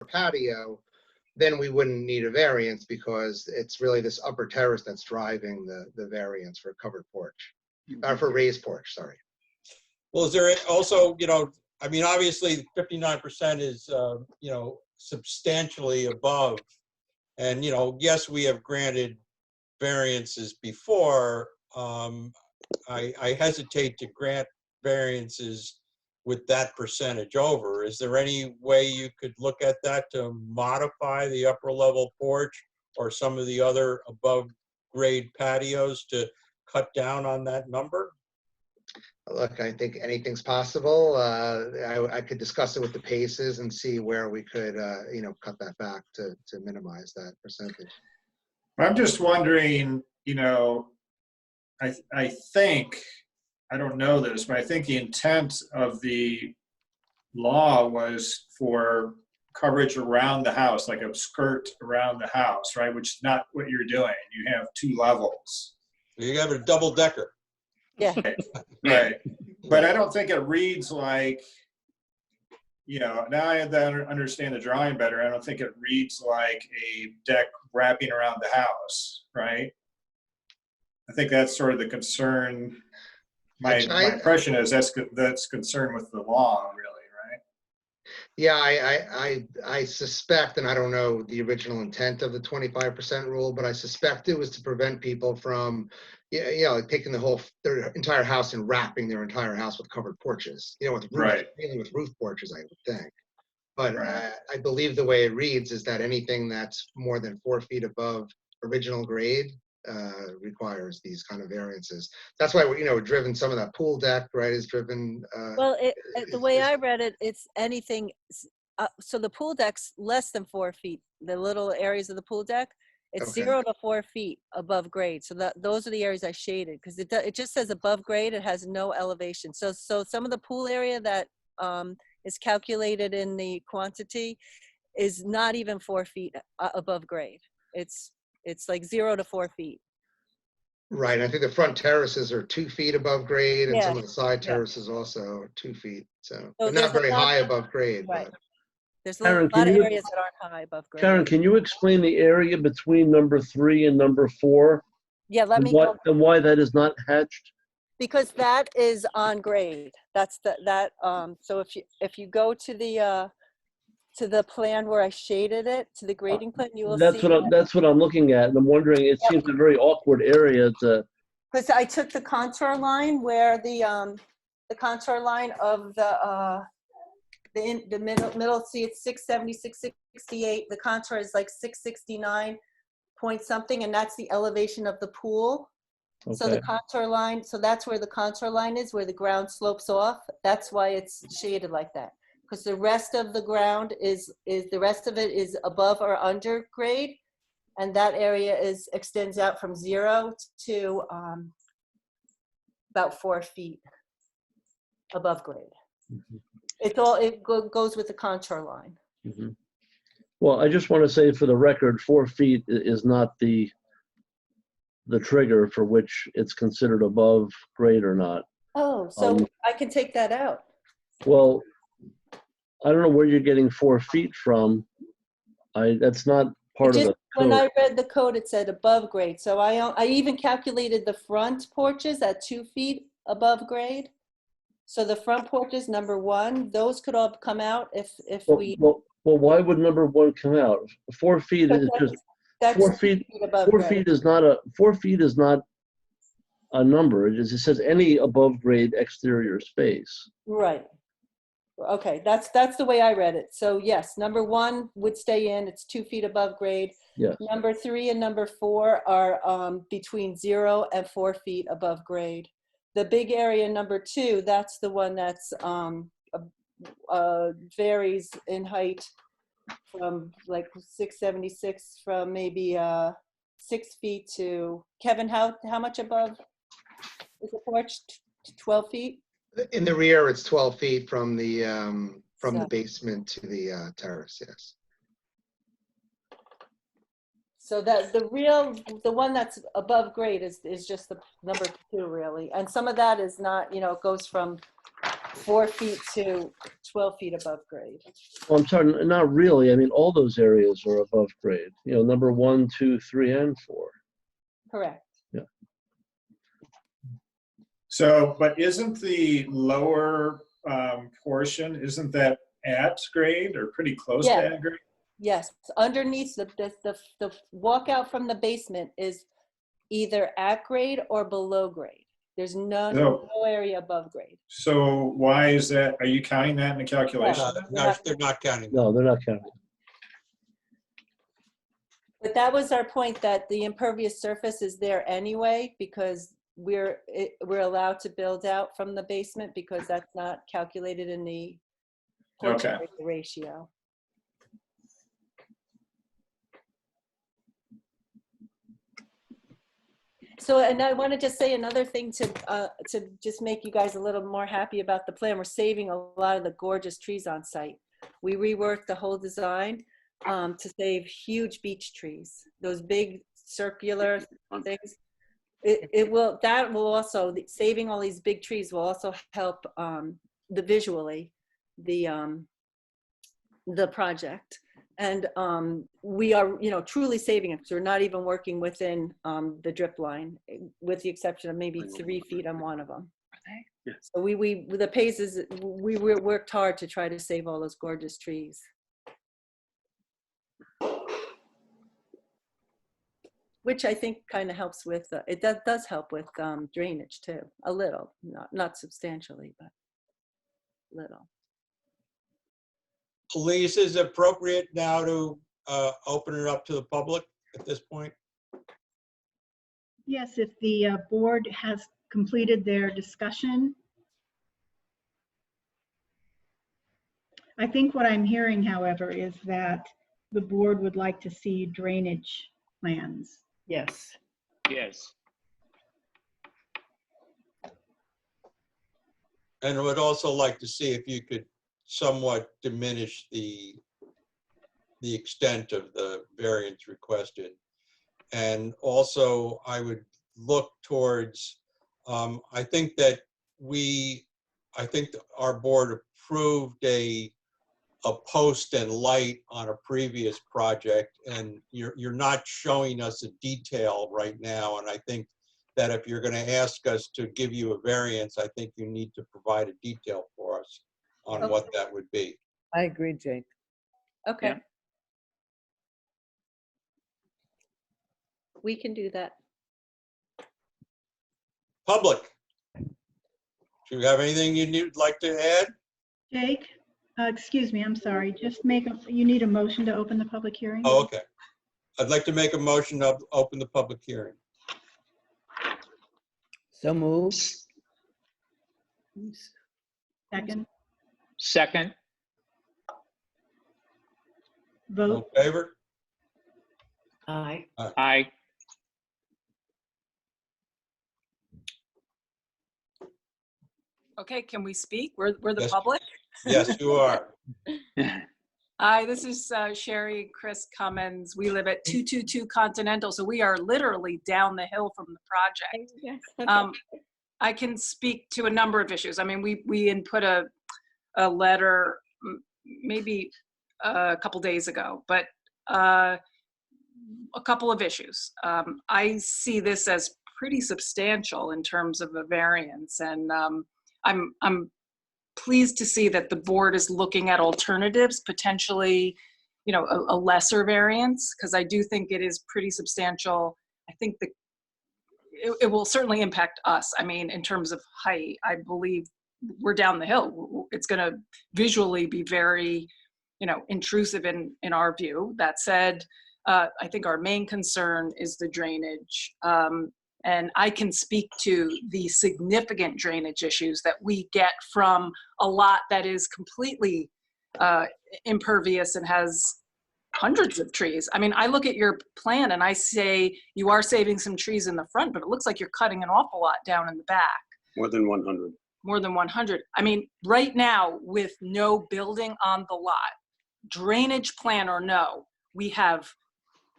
patio, then we wouldn't need a variance because it's really this upper terrace that's driving the variance for covered porch, or for raised porch, sorry. Well, is there also, I mean, obviously 59% is, substantially above. And, yes, we have granted variances before. I hesitate to grant variances with that percentage over. Is there any way you could look at that to modify the upper level porch or some of the other above grade patios to cut down on that number? Look, I think anything's possible. I could discuss it with the Paces and see where we could, cut that back to minimize that percentage. I'm just wondering, I think, I don't know this, but I think the intent of the law was for coverage around the house, like a skirt around the house, right? Which is not what you're doing. You have 2 levels. You have a double decker. Yeah. Right. But I don't think it reads like, now I have to understand the drawing better. I don't think it reads like a deck wrapping around the house, right? I think that's sort of the concern. My impression is that's concerned with the law, really, right? Yeah, I suspect, and I don't know the original intent of the 25% rule, but I suspect it was to prevent people from, taking their entire house and wrapping their entire house with covered porches, with roof, right. Mainly with roof porches, I would think. But right. I believe the way it reads is that anything that's more than 4 feet above original grade requires these kind of variances. That's why we're driven. Some of that pool deck, right, is driven. Well, the way I read it, it's anything. So the pool deck's less than 4 feet. The little areas of the pool deck, it's Okay. 0 to 4 feet above grade. So those are the areas I shaded because it just says above grade. It has no elevation. So some of the pool area that is calculated in the quantity is not even 4 feet above grade. It's like 0 to 4 feet. Right. I think the front terraces are 2 feet above grade, and Yeah. some of the side Yeah. terraces also are 2 feet. So So they're not very high above grade. Right. But There's a Karen, lot of areas that aren't high above grade. Karen, can you explain the area between number 3 and number 4? Yeah, let and me go. And why that is not hatched? Because that is on grade. That's so if you go to the plan where I shaded it, to the grading plan, you will see. That's what I'm looking at, and I'm wondering. It seems a very awkward area to. Because I took the contour line where the contour line of the middle. See, it's 676, 668. The contour is like 669 point something, and that's the elevation of the pool. Okay. So the contour line. So that's where the contour line is, where the ground slopes off. That's why it's shaded like that. Because the rest of the ground is the rest of it is above or under grade, and that area extends out from 0 to about 4 feet above grade. Mm-hmm. It goes with the contour line. Mm-hmm. Well, I just want to say for the record, 4 feet is not the trigger for which it's considered above grade or not. Oh, so I can take that out. Well, I don't know where you're getting 4 feet from. That's not part of the code. When I read the code, it said above grade. So I even calculated the front porches at 2 feet above grade. So the front porches, number 1, those could all come out if we. Well, why would number 1 come out? 4 feet is just. That's 4 feet. 4 feet is not a. 4 feet is not a number. It says any above grade exterior space. Right. Okay, that's the way I read it. So yes, number 1 would stay in. It's 2 feet above grade. Yes. Number 3 and number 4 are between 0 and 4 feet above grade. The big area number 2, that's the one that's varies in height from like 676 from maybe 6 feet to, Kevin, how much above is the porch? 12 feet? In the rear, it's 12 feet from the basement to the terrace. Yes. So that the one that's above grade is just the number 2 really, and some of that is not. It goes from 4 feet to 12 feet above grade. Well, I'm sorry, not really. I mean, all those areas are above grade, you know, number 1, 2, 3, and 4. Correct. So, but isn't the lower portion, isn't that at grade or pretty close to Yeah. at grade? Yes, underneath the walkout from the basement is either at grade or below grade. There's no area above grade. So why is that? Are you counting that in the calculation? No, they're not counting. No, they're not counting. But that was our point, that the impervious surface is there anyway, because we're allowed to build out from the basement because that's not calculated in the porch Okay. area ratio. So, and I want to just say another thing to just make you guys a little more happy about the plan. We're saving a lot of the gorgeous trees on site. We reworked the whole design to save huge beech trees, those big circular things. That will also, saving all these big trees will also help visually the project. And we are, truly saving it, because we're not even working within the drip line, with the exception of maybe 3 feet on one of them. So we worked hard to try to save all those gorgeous trees. Which I think kind of helps with, it does help with drainage too, a little, not substantially, but little. Police, is it appropriate now to open it up to the public at this point? Yes, if the board has completed their discussion. I think what I'm hearing, however, is that the board would like to see drainage plans. Yes. Yes. And I would also like to see if you could somewhat diminish the extent of the variance requested. And also I would look towards, I think our board approved a post and light on a previous project, and you're not showing us a detail right now. And I think that if you're going to ask us to give you a variance, I think you need to provide a detail for us on what that would be. I agree, Jake. Okay. Yeah. We can do that. Public, do you have anything you'd like to add? Jake, excuse me, I'm sorry. Just you need a motion to open the public hearing? Oh, okay. I'd like to make a motion to open the public hearing. So moved. Second, Second. All vote. in favor? Aye. Aye. Aye. Okay, can we speak? We're the Yes. public. Yes, you are. Hi, this is Sherry Chris Cummins. We live at 222 Continental, so we are literally down the hill from the project. I can speak to a number of issues. I mean, we input a letter maybe a couple days ago, but a couple of issues. I see this as pretty substantial in terms of a variance, and I'm pleased to see that the board is looking at alternatives, potentially, a lesser variance, because I do think it is pretty substantial. I think it will certainly impact us. I mean, in terms of height, I believe we're down the hill. It's going to visually be very, intrusive in our view. That said, I think our main concern is the drainage. And I can speak to the significant drainage issues that we get from a lot that is completely impervious and has hundreds of trees. I mean, I look at your plan and I say you are saving some trees in the front, but it looks like you're cutting an awful lot down in the back. More than 100. More than 100. I mean, right now, with no building on the lot, drainage plan or no, we have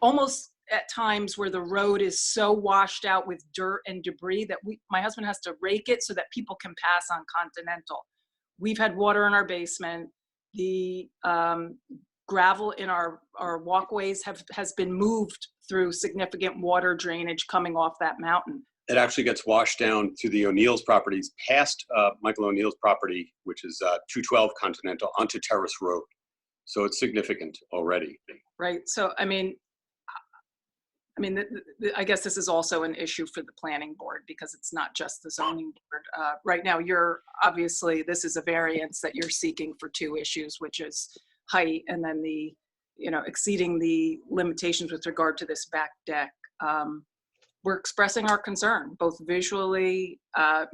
almost at times where the road is so washed out with dirt and debris that my husband has to rake it so that people can pass on Continental. we've had water in our basement. The gravel in our walkways has been moved through significant water drainage coming off that mountain. It actually gets washed down to the O'Neill's properties, past Michael O'Neill's property, which is 212 Continental, onto Terrace Road. So it's significant already. Right. So, I mean, I guess this is also an issue for the planning board because it's not just the zoning board. Right now, obviously, this is a variance that you're seeking for two issues, which is height and then exceeding the limitations with regard to this back deck. We're expressing our concern, both visually, I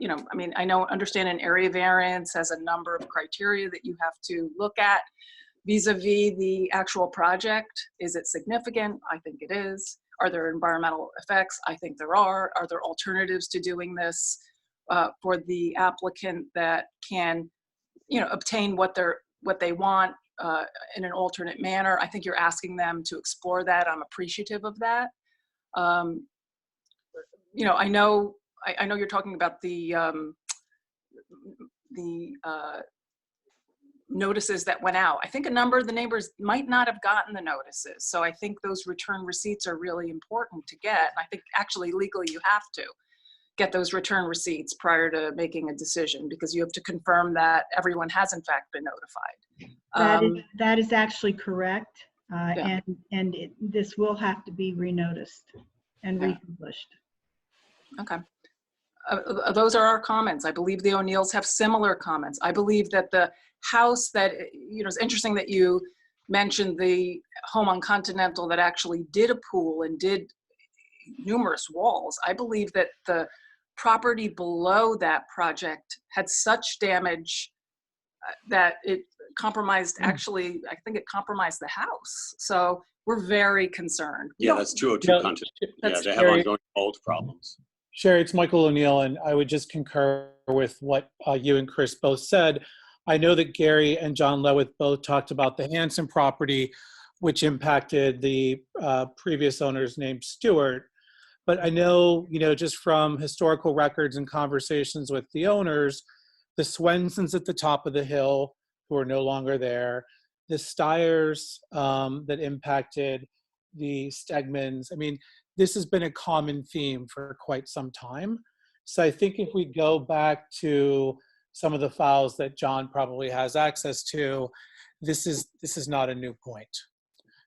understand an area variance has a number of criteria that you have to look at vis-a-vis the actual project. Is it significant? I think it is. Are there environmental effects? I think there are. Are there alternatives to doing this for the applicant that can, obtain what they want in an alternate manner? I think you're asking them to explore that. I'm appreciative of that. I know you're talking about the notices that went out. I think a number of the neighbors might not have gotten the notices. So I think those return receipts are really important to get. And I think actually legally you have to get those return receipts prior to making a decision because you have to confirm that everyone has in fact been notified. That is actually correct. Yeah. And this will have to be renoticed and Yeah. republished. Okay. Those are our comments. I believe the O'Neills have similar comments. I believe that the house that, it's interesting that you mentioned the home on Continental that actually did a pool and did numerous walls. I believe that the property below that project had such damage that it compromised, actually, I think it compromised the house. So we're very concerned. Yeah, that's 202 Continental. Yeah, they have ongoing mold problems. Sherry, it's Michael O'Neill, and I would just concur with what you and Chris both said. I know that Gary and John Lewitt both talked about the Hanson property, which impacted the previous owners named Stewart. But I know, just from historical records and conversations with the owners, the Swensons at the top of the hill, who are no longer there, the Stiers that impacted the Stegmans. I mean, this has been a common theme for quite some time. So I think if we go back to some of the files that John probably has access to, this is not a new point.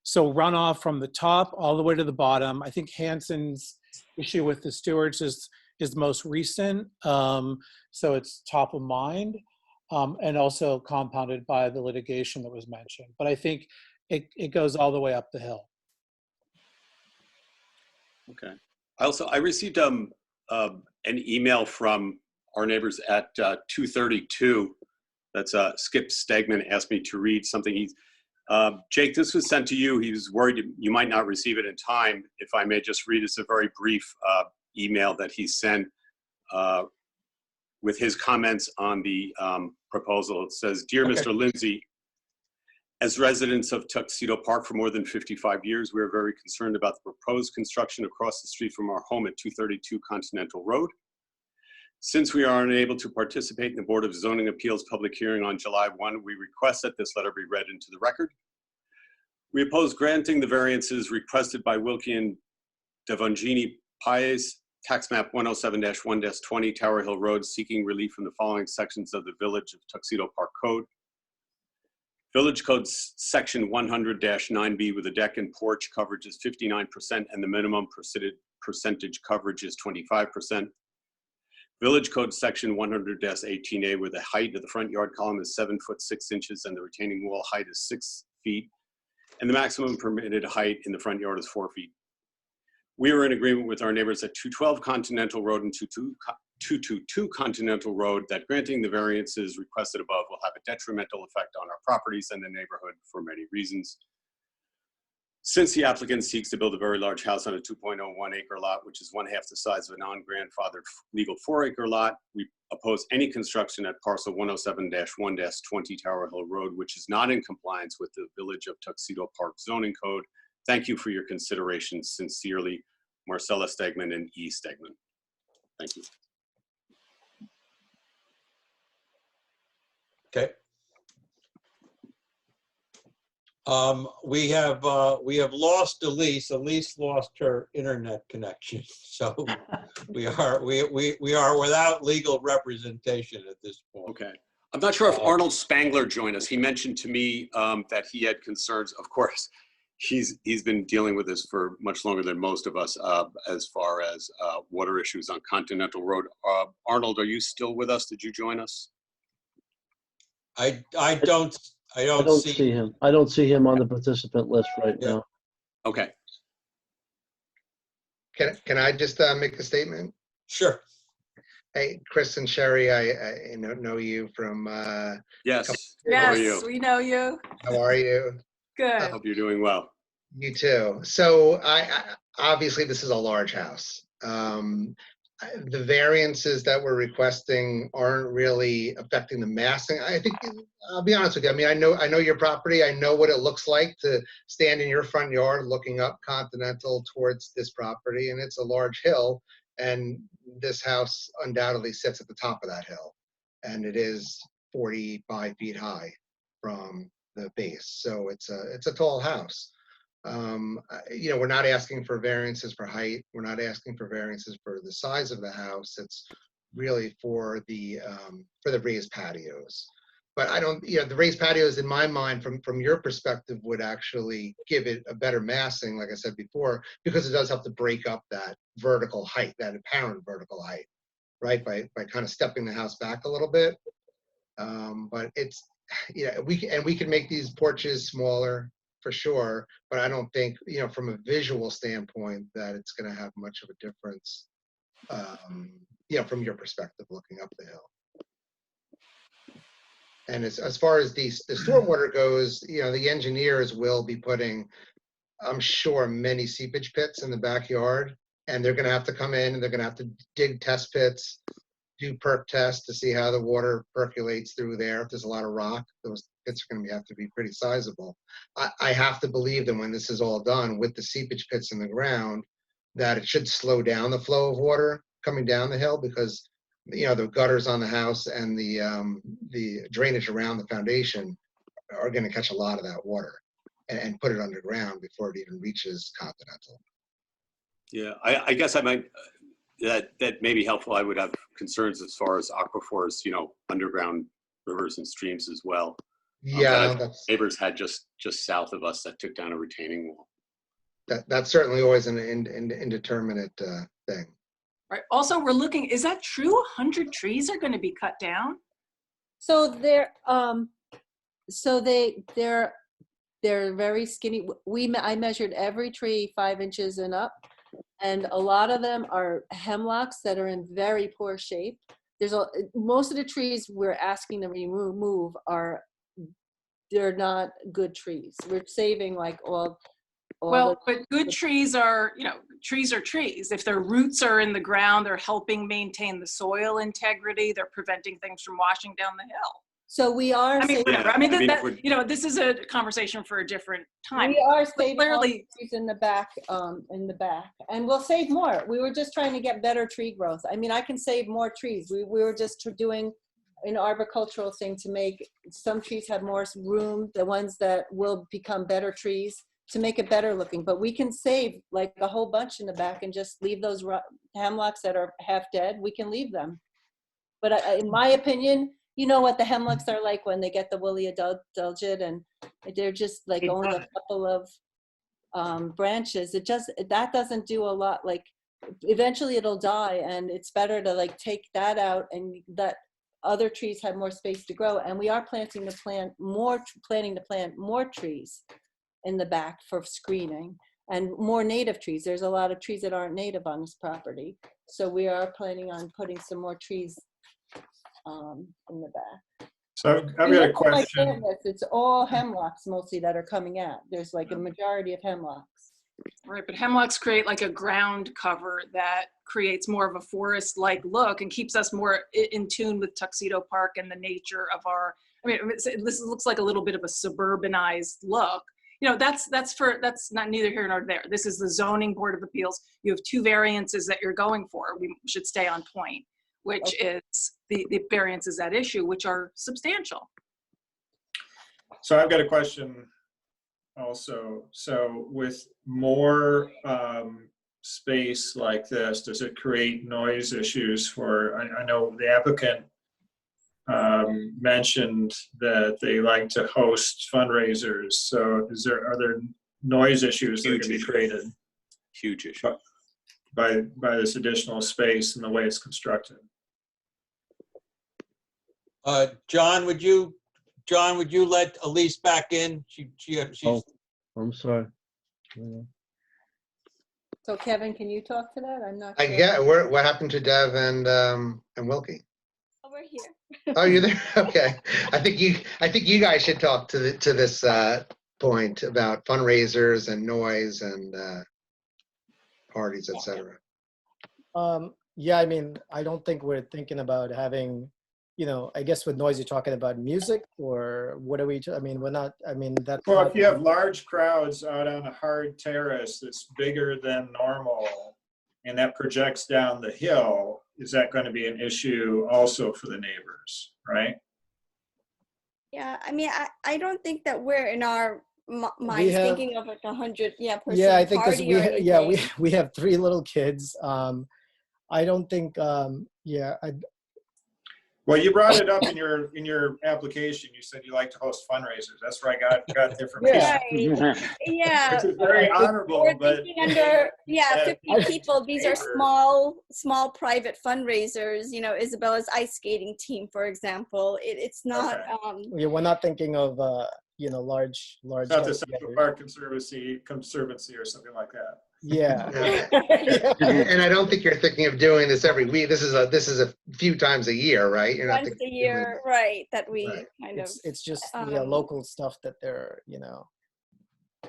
So runoff from the top all the way to the bottom. I think Hanson's issue with the Stewarts is the most recent. So it's top of mind and also compounded by the litigation that was mentioned. But I think it goes all the way up the hill. Okay. I received an email from our neighbors at 232. That's Skip Stegman asked me to read something. Jake, this was sent to you. He was worried you might not receive it in time. If I may just read, it's a very brief email that he sent with his comments on the proposal. It says, "Dear Mr. Lindsay, as residents of Tuxedo Park for more than 55 years, we are very concerned about the proposed construction across the street from our home at 232 Continental Road. Since we are unable to participate in the Board of Zoning Appeals public hearing on July 1, we request that this letter be read into the record. We oppose granting the variances requested by Wilkie and Devongini Paez, tax map 107-1-20 Tower Hill Road, seeking relief from the following sections of the Village of Tuxedo Park Code. Village Code section 100-9B with a deck and porch coverage is 59% and the minimum percentage coverage is 25%. Village Code section 100-18A where the height of the front yard column is 7 foot 6 inches and the retaining wall height is 6 feet and the maximum permitted height in the front yard is 4 feet. We are in agreement with our neighbors at 212 Continental Road and 222 Continental Road that granting the variances requested above will have a detrimental effect on our properties and the neighborhood for many reasons. Since the applicant seeks to build a very large house on a 2.01 acre lot, which is 1/2 the size of a non-grandfathered legal 4 acre lot, we oppose any construction at parcel 107-1-20 Tower Hill Road, which is not in compliance with the Village of Tuxedo Park zoning code. Thank you for your consideration. Sincerely, Marcella Stegman and E. Stegman. Thank you. Okay. We have lost Elise. Elise lost her internet connection, so we are without legal representation at this point. Okay. I'm not sure if Arnold Spangler joined us. He mentioned to me that he had concerns. Of course, he's been dealing with this for much longer than most of us as far as water issues on Continental Road. Arnold, are you still with us? Did you join us? I don't see him. I don't see him on the participant list right now. Okay. Can I just make a statement? Sure. Hey, Chris and Sherry, I know you from. Yes. How are you? Yes, we know you. How are you? I Good. hope you're doing well. You too. So I obviously this is a large house. The variances that we're requesting aren't really affecting the massing. I think I'll be honest with you. I mean, I know your property. I know what it looks like to stand in your front yard looking up Continental towards this property, and it's a large hill. And this house undoubtedly sits at the top of that hill, and it is 45 feet high from the base. So it's a tall house. We're not asking for variances for height. We're not asking for variances for the size of the house. It's really for the raised patios. But I don't, the raised patios in my mind, from your perspective, would actually give it a better massing, like I said before, because it does have to break up that vertical height, that apparent vertical height, right? By kind of stepping the house back a little bit. But it's, we can make these porches smaller for sure, but I don't think, from a visual standpoint, that it's going to have much of a difference, from your perspective looking up the hill. And as far as the stormwater goes, the engineers will be putting, I'm sure, many seepage pits in the backyard, and they're going to have to come in and they're going to have to dig test pits, do perk tests to see how the water percolates through there. If there's a lot of rock, those pits are going to have to be pretty sizable. I have to believe that when this is all done with the seepage pits in the ground, that it should slow down the flow of water coming down the hill, because the gutters on the house and the drainage around the foundation are going to catch a lot of that water and put it underground before it even reaches Continental. Yeah, I guess I might, that may be helpful. I would have concerns as far as aquifers, underground rivers and streams as well. Yeah, that neighbors had just south of us that took down a retaining wall. That's certainly always an indeterminate thing. Right. Also, we're looking, is that true? 100 trees are going to be cut down? So they're very skinny. I measured every tree 5 inches and up, and a lot of them are hemlocks that are in very poor shape. Most of the trees we're asking to remove they're not good trees. We're saving but good trees are, trees are trees. If their roots are in the ground, they're helping maintain the soil integrity. They're preventing things from washing down the hill. So we are. This is a conversation for a different time. We are saving all the trees in the back, and we'll save more. We were just trying to get better tree growth. I mean, I can save more trees. We were just doing an arboricultural thing to make some trees have more room, the ones that will become better trees, to make it better looking. But we can save like a whole bunch in the back and just leave those hemlocks that are half dead. We can leave them. But in my opinion, you know what the hemlocks are like when they get the woolly adulgid, and they're just like only a couple of branches. That doesn't do a lot. Like eventually it'll die, and it's better to take that out and let other trees have more space to grow. And we are planning to plant more trees in the back for screening, and more native trees. There's a lot of trees that aren't native on this property, so we are planning on putting some more trees in the back. So I've got a question. It's all hemlocks mostly that are coming out. There's a majority of hemlocks. Right, but hemlocks create a ground cover that creates more of a forest-like look and keeps us more in tune with Tuxedo Park and the nature of our, this looks like a little bit of a suburbanized look. That's not neither here nor there. This is the Zoning Board of Appeals. You have 2 variances that you're going for. We should stay on point. which is the variances at issue, which are substantial. So I've got a question also. So with more space like this, does it create noise issues for, I know the applicant mentioned that they like to host fundraisers. So are there noise issues that are going to be created Huge issue. by this additional space and the way it's constructed? John, would you let Elise back in? She's Oh, I'm sorry. So Kevin, can you talk to that? I'm not I sure. get, what happened to Dev and Wilkie? Over here. Oh, you're there? Okay. I think you guys should talk to this point about fundraisers and noise and parties, etc. Yeah, I mean, I don't think we're thinking about having, I guess with noise, you're talking about music, or what are we, I mean, we're not, I mean, that's. Well, not- if you have large crowds out on a hard terrace that's bigger than normal and that projects down the hill, is that going to be an issue also for the neighbors, right? Yeah, I mean, I don't think that we're in our minds have- thinking of like 100 person Yeah, I think because party or anything. we have 3 little kids. I don't think, Well, you brought it up in your application. You said you like to host fundraisers. That's where I got the information. Right. Yeah. Which is very honorable, We're but thinking under, Yeah. 50 people. These are Neighbor. small private fundraisers. Isabella's ice skating team, for example. It's not, Okay. we're not thinking of, large. it's not the Central get-togethers. Park Conservancy or something like that. Yeah. And I don't think you're thinking of doing this every week. This is a few times a year, right? You're not once a thinking of year, right, that we Right. kind of It's just um, local stuff that they're,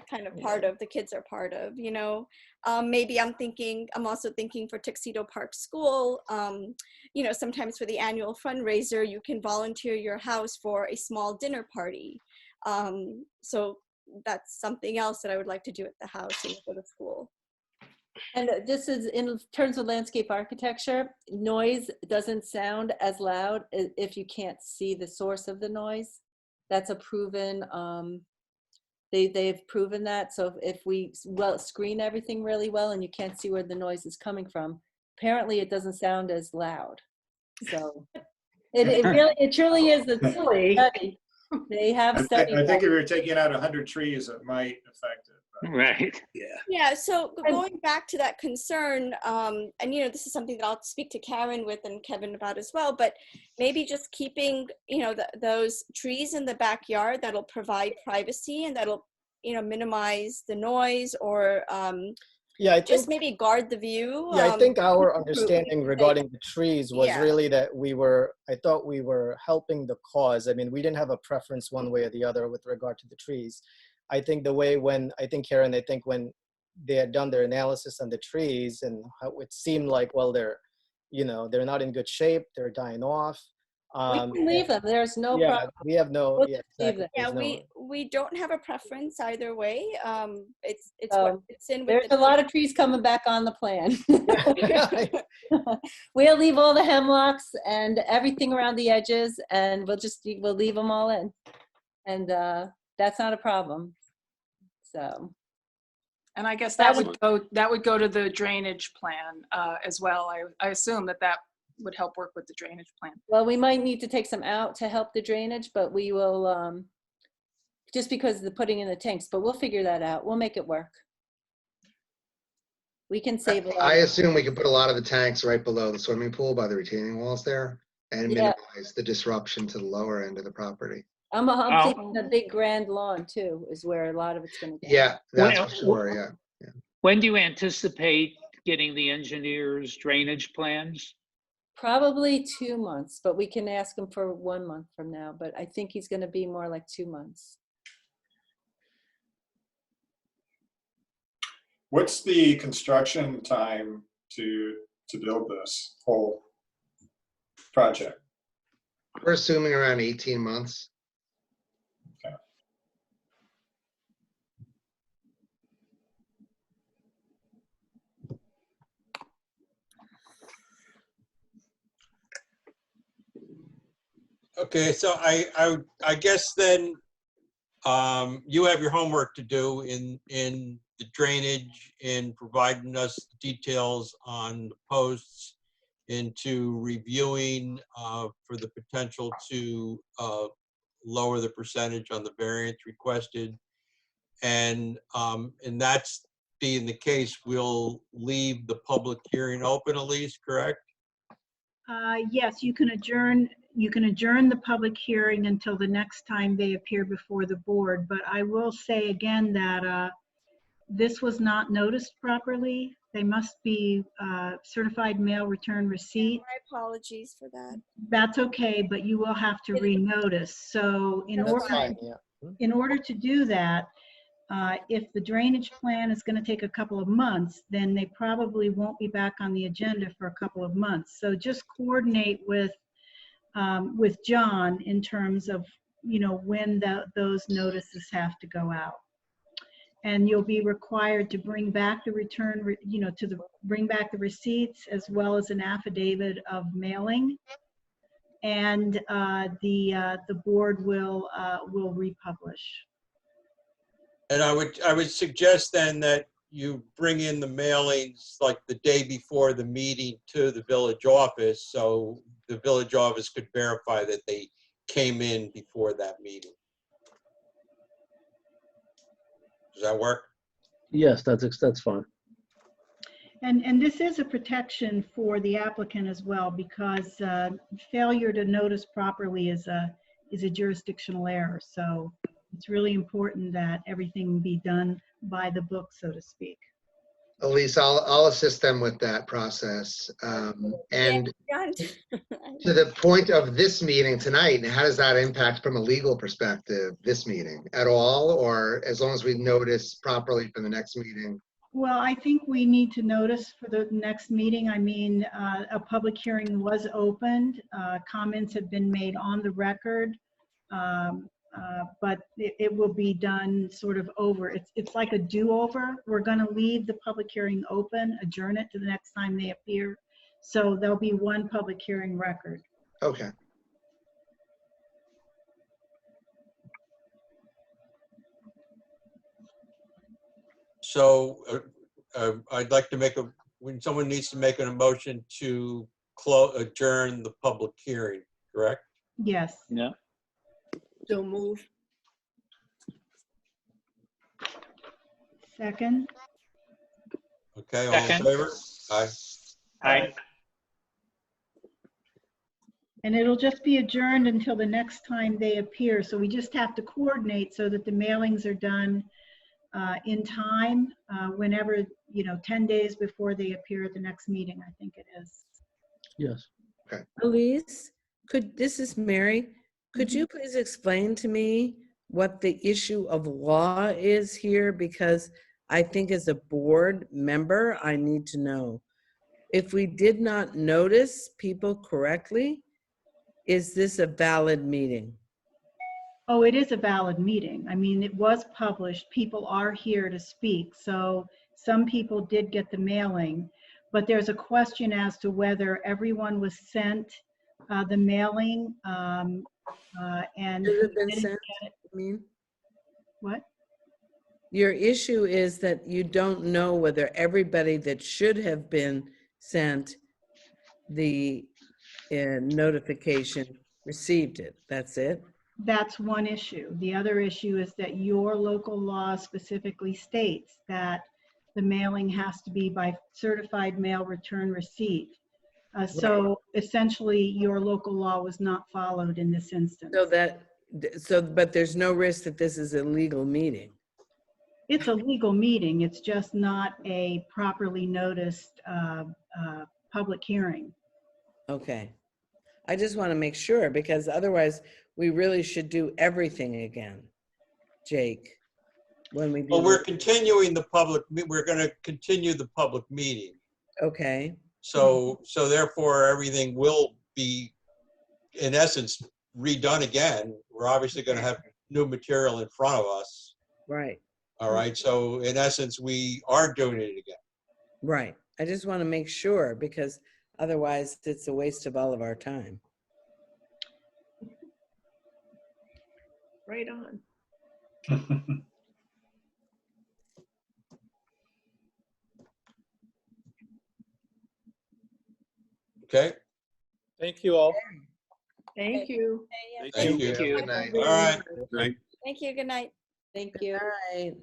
kind of Yeah. part of, the kids are part of, maybe I'm also thinking for Tuxedo Park School, sometimes for the annual fundraiser, you can volunteer your house for a small dinner party. So that's something else that I would like to do at the house and for the school. And this is in terms of landscape architecture, noise doesn't sound as loud if you can't see the source of the noise. That's a proven, they've proven that. So if we screen everything really well and you can't see where the noise is coming from, apparently it doesn't sound as loud. So it truly is a study. They have studied I think that. if you're taking out 100 trees, it might affect it. Right. Yeah, so going back to that concern, and this is something that I'll speak to Karen with and Kevin about as well, but maybe just keeping, those trees in the backyard that'll provide privacy and that'll, minimize the noise, or Yeah, I just think, maybe guard the view. I think our improve- understanding regarding the trees was Yeah. really that I thought we were helping the cause. I mean, we didn't have a preference one way or the other with regard to the trees. I think Karen, when they had done their analysis on the trees and how it seemed like, well, they're not in good shape, they're dying off. We can leave them. There's no Yeah, problem. we have no, We'll yeah, just leave exactly. Yeah, There's we don't have a preference either way. It's So, what it's in with There's a lot of trees coming back on the plan. no. We'll leave all the hemlocks and everything around the edges, and we'll leave them all in. And that's not a problem. So, And I guess that would go to the drainage plan as well. I assume that would help work with the drainage plan. well, we might need to take some out to help the drainage, but we will, just because of the putting in the tanks, but we'll figure that out. We'll make it work. We can save a lot. I assume we could put a lot of the tanks right below the swimming pool by the retaining walls there and Yeah. minimize the disruption to the lower end of the property. I'm Oh. thinking a big grand lawn too is where a lot of it's going to go. Yeah, that's Well, for sure, yeah. When do you anticipate getting the engineer's drainage plans? Probably 2 months, but we can ask him for 1 month from now. But I think he's going to be more like 2 months. What's the construction time to build this whole project? We're assuming around 18 months. Okay, so I guess then you have your homework to do in the drainage, in providing us details on the posts, into reviewing for the potential to lower the percentage on the variance requested. And that's being the case, we'll leave the public hearing open at least, correct? Yes, you can adjourn the public hearing until the next time they appear before the board. But I will say again that this was not noticed properly. They must be certified mail return receipt. My apologies for that. That's okay, but you will have to renotice. So That's fine, yeah. in order to do that, if the drainage plan is going to take a couple of months, then they probably won't be back on the agenda for a couple of months. So just coordinate with John in terms of, when those notices have to go out. And you'll be required to bring back the return, bring back the receipts as well as an affidavit of mailing. And the board will republish. And I would suggest then that you bring in the mailings like the day before the meeting to the village office, so the village office could verify that they came in before that meeting. Does that work? Yes, that's fine. And this is a protection for the applicant as well, because failure to notice properly is a jurisdictional error. So it's really important that everything be done by the book, so to speak. Elise, I'll assist them with that process. And to the point of this meeting tonight, how does that impact from a legal perspective, this meeting at all, or as long as we notice properly for the next meeting? Well, I think we need to notice for the next meeting. I mean, a public hearing was opened. Comments have been made on the record, but it will be done sort of over. It's like a do-over. We're going to leave the public hearing open, adjourn it to the next time they appear. So there'll be one public hearing record. Okay. So I'd like to when someone needs to make an emotion to adjourn the public hearing, correct? Yes. Yeah. So move. Second. Okay, all in Second. favor? Aye. Aye. And it'll just be adjourned until the next time they appear. So we just have to coordinate so that the mailings are done in time, whenever, 10 days before they appear at the next meeting, I think it is. Yes. Okay. Elise, this is Mary. Could you please explain to me what the issue of law is here? Because I think as a board member, I need to know. If we did not notice people correctly, is this a valid meeting? Oh, it is a valid meeting. I mean, it was published. People are here to speak. So some people did get the mailing, but there's a question as to whether everyone was sent the mailing and Has it been didn't sent? get it. I mean, What? your issue is that you don't know whether everybody that should have been sent the notification received it. That's it? That's one issue. The other issue is that your local law specifically states that the mailing has to be by certified mail return receipt. So essentially, your local law was not followed in this instance. But there's no risk that this is a legal meeting. It's a legal meeting. It's just not a properly noticed public hearing. Okay. I just want to make sure, because otherwise we really should do everything again, Jake, when we do. Well, we're continuing we're going to continue the public meeting. Okay. So therefore everything will be, in essence, redone again. We're obviously going to have new material in front of us. Right. All right. So in essence, we are doing it again. Right. I just want to make sure, because otherwise it's a waste of all of our time. right on. Okay, Thank you all. Thank you. thank you. Good night. All right. Right. Thank you. Good night. Thank you. All right.